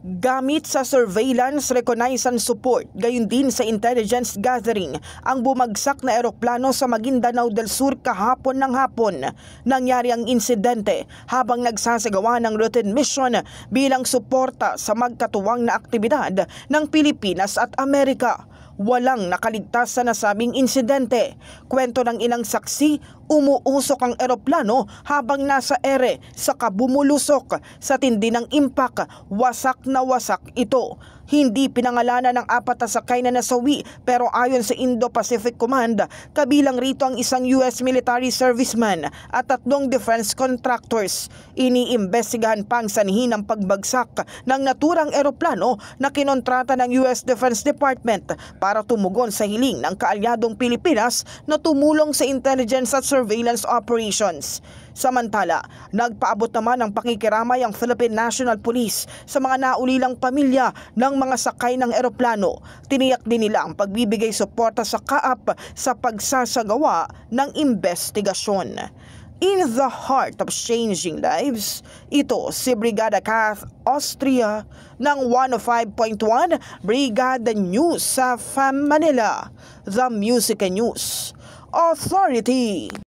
Gamit sa surveillance, reconnaissance support, gayon din sa intelligence gathering, ang bumagsak na eroplano sa Maguindanao del Sur kahapon ng hapon. Nangyari ang insidente habang nagsasagawa ng routine mission bilang suporta sa magkatuwang na aktibidad ng Pilipinas at Amerika. Walang nakaligtas sa nasabing insidente. Kwento ng ilang saksi, umuusok ang eroplano habang nasa ere saka bumulusok. Sa tindi ng impact, wasak na wasak ito. Hindi pinangalanan ng 4 na sakay na nasawi, pero ayon sa Indo-Pacific Command, kabilang rito ang isang US military serviceman at 3 defense contractors. Iniimbestigahan pa ang sanhi ng pagbagsak ng naturang eroplano na kinontrata ng US Defense Department para tumugon sa hiling ng kaalyadong Pilipinas na tumulong sa intelligence at surveillance operations. Samantala, nagpaabot naman ng pakikiramay ang Philippine National Police sa mga naulilang pamilya ng mga sakay ng eroplano. Tiniyak din nila ang pagbibigay suporta sa kaap sa pagsasagawa ng investigasyon. In the heart of changing lives, ito si Brigada Kath Austria ng 105.1 Brigada News sa FAM Manila, The Music and News Authority.